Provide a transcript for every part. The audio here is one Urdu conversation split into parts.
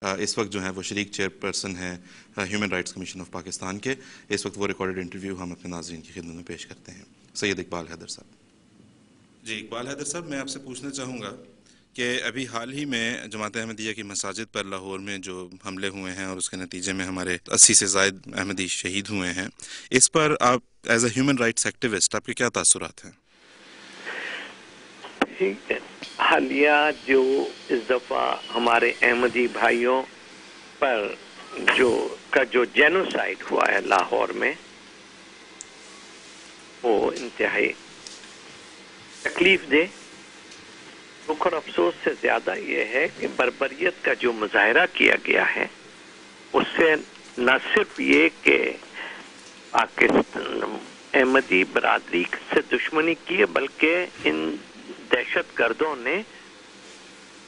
اس وقت جو ہیں وہ شریک چیئر پرسن ہیں human rights commission of Pakistan کے. اس وقت وہ ریکارڈڈ انٹرویو ہم اپنے ناظرین کی خدمت میں پیش کرتے ہیں. سید اقبال حیدر صاحب. جی اقبال حیدر صاحب، میں آپ سے پوچھنا چاہوں گا کہ ابھی حال ہی میں جماعت احمدیہ کی مساجد پر لاہور میں جو حملے ہوئے ہیں اور اس کے نتیجے میں ہمارے 80 سے زائد احمدی شہید ہوئے ہیں، اس پر آپ as a human rights activist آپ کے کیا تاثرات ہیں؟ حالیہ جو اس دفعہ ہمارے احمدی بھائیوں پر جو جینوسائیڈ ہوا ہے لاہور میں، وہ انتہائی تکلیف دہ. دکھ اور افسوس سے زیادہ یہ ہے کہ بربریت کا جو مظاہرہ کیا گیا ہے اس سے نہ صرف یہ کہ پاکستان احمدی برادری سے دشمنی کی ہے، بلکہ ان دہشت گردوں نے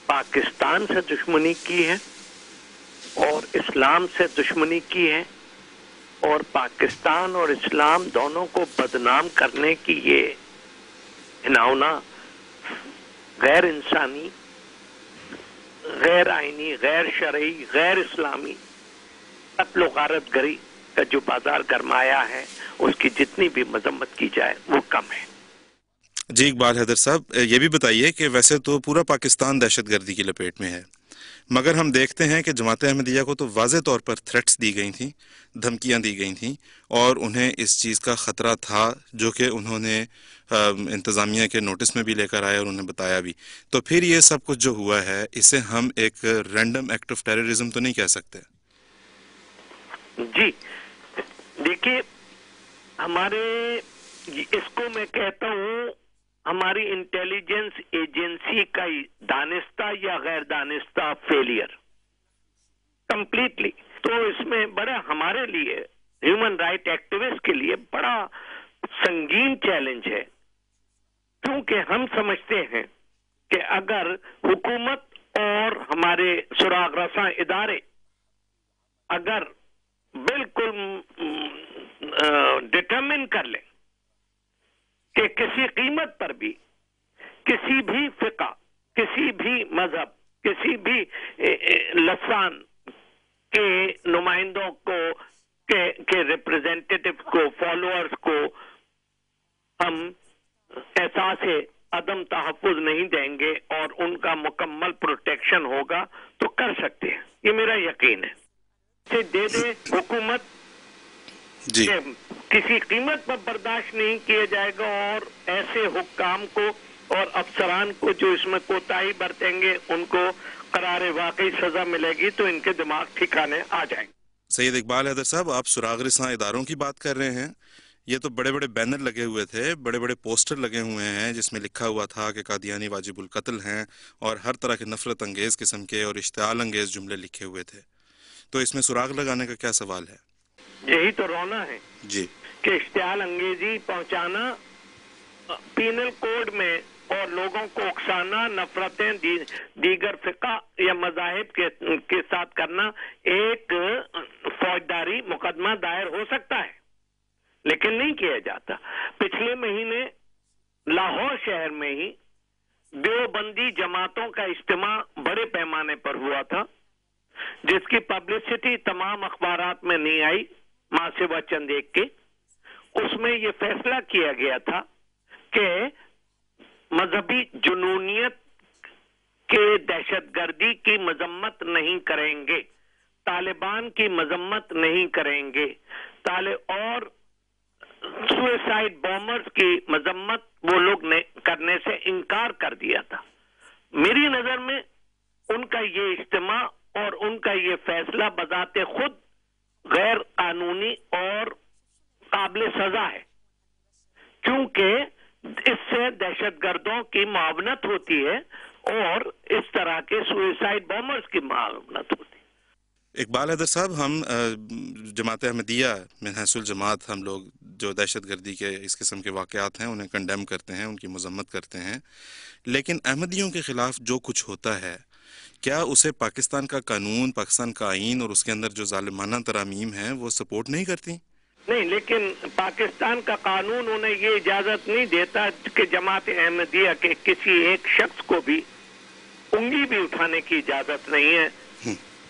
پاکستان سے دشمنی کی ہے اور اسلام سے دشمنی کی ہے، اور پاکستان اور اسلام دونوں کو بدنام کرنے کی یہ گھناؤنا، غیر انسانی، غیر آئینی، غیر شرعی، غیر اسلامی قتل و غارت گری کا جو بازار گرمایا ہے، اس کی جتنی بھی مذمت کی جائے وہ کم ہے. جی اقبال حیدر صاحب، یہ بھی بتائیے کہ ویسے تو پورا پاکستان دہشت گردی کی لپیٹ میں ہے، مگر ہم دیکھتے ہیں کہ جماعت احمدیہ کو تو واضح طور پر تھریٹس دی گئی تھیں، دھمکیاں دی گئی تھیں، اور انہیں اس چیز کا خطرہ تھا جو کہ انہوں نے انتظامیہ کے نوٹس میں بھی لے کر آئے اور انہیں بتایا بھی. تو پھر یہ سب کچھ جو ہوا ہے اسے ہم ایک رینڈم ایکٹ آف ٹیررزم تو نہیں کہہ سکتے؟ جی دیکھیے، اس کو میں کہتا ہوں ہماری انٹیلیجنس ایجنسی کا دانستہ یا غیر دانستہ فیلئر کمپلیٹلی. تو اس میں بڑا ہمارے لیے ہیومن رائٹ ایکٹیوسٹ کے لیے بڑا سنگین چیلنج ہے، کیونکہ ہم سمجھتے ہیں کہ اگر حکومت اور ہمارے سراغ رساں ادارے اگر بالکل ڈٹرمن کر لیں کہ کسی قیمت پر بھی کسی بھی فقہ، کسی بھی مذہب، کسی بھی لسان کے نمائندوں کو کے ریپرزینٹیٹو کو، فالوورز کو ہم احساس عدم تحفظ نہیں دیں گے اور ان کا مکمل پروٹیکشن ہوگا تو کر سکتے ہیں. یہ میرا یقین ہے. دے دے حکومت جی کسی قیمت پر برداشت نہیں کیا جائے گا، اور ایسے حکام کو اور افسران کو جو اس میں کوتاہی برتیں گے ان کو قرار واقعی سزا ملے گی تو ان کے دماغ ٹھکانے آ جائیں گے. سید اقبال حیدر صاحب، آپ سراغ رساں اداروں کی بات کر رہے ہیں. یہ تو بڑے بڑے بینر لگے ہوئے تھے، بڑے بڑے پوسٹر لگے ہوئے ہیں جس میں لکھا ہوا تھا کہ قادیانی واجب القتل ہیں، اور ہر طرح کے نفرت انگیز قسم کے اور اشتعال انگیز جملے لکھے ہوئے تھے. تو اس میں سراغ لگانے کا کیا سوال ہے؟ یہی تو رونا ہے جی کہ اشتعال انگیزی پہنچانا پینل کوڈ میں اور لوگوں کو اکسانا، نفرتیں دیگر فقہ یا مذاہب کے ساتھ کرنا، ایک فوجداری مقدمہ دائر ہو سکتا ہے لیکن نہیں کیا جاتا. پچھلے مہینے لاہور شہر میں ہی دیوبندی جماعتوں کا اجتماع بڑے پیمانے پر ہوا تھا، جس کی پبلسٹی تمام اخبارات میں نہیں آئی ماں سوا چند ایک کے. اس میں یہ فیصلہ کیا گیا تھا کہ مذہبی جنونیت کے دہشت گردی کی مذمت نہیں کریں گے، طالبان کی مذمت نہیں کریں گے، اور سوئسائڈ بومرز کی مذمت وہ لوگ نے کرنے سے انکار کر دیا تھا. میری نظر میں ان کا یہ اجتماع اور ان کا یہ فیصلہ بذات خود غیر قانونی اور قابل سزا ہے، کیونکہ اس سے دہشت گردوں کی معاونت ہوتی ہے اور اس طرح کے سوئسائڈ بومرز کی معاونت ہوتی ہے. اقبال حیدر صاحب، ہم جماعت احمدیہ من حیث الجماعت ہم لوگ جو دہشت گردی کے اس قسم کے واقعات ہیں انہیں کنڈیم کرتے ہیں، ان کی مذمت کرتے ہیں، لیکن احمدیوں کے خلاف جو کچھ ہوتا ہے کیا اسے پاکستان کا قانون، پاکستان کا آئین اور اس کے اندر جو ظالمانہ ترامیم ہیں وہ سپورٹ نہیں کرتی؟ نہیں، لیکن پاکستان کا قانون انہیں یہ اجازت نہیں دیتا کہ جماعت احمدیہ کے کسی ایک شخص کو بھی انگلی بھی اٹھانے کی اجازت نہیں ہے.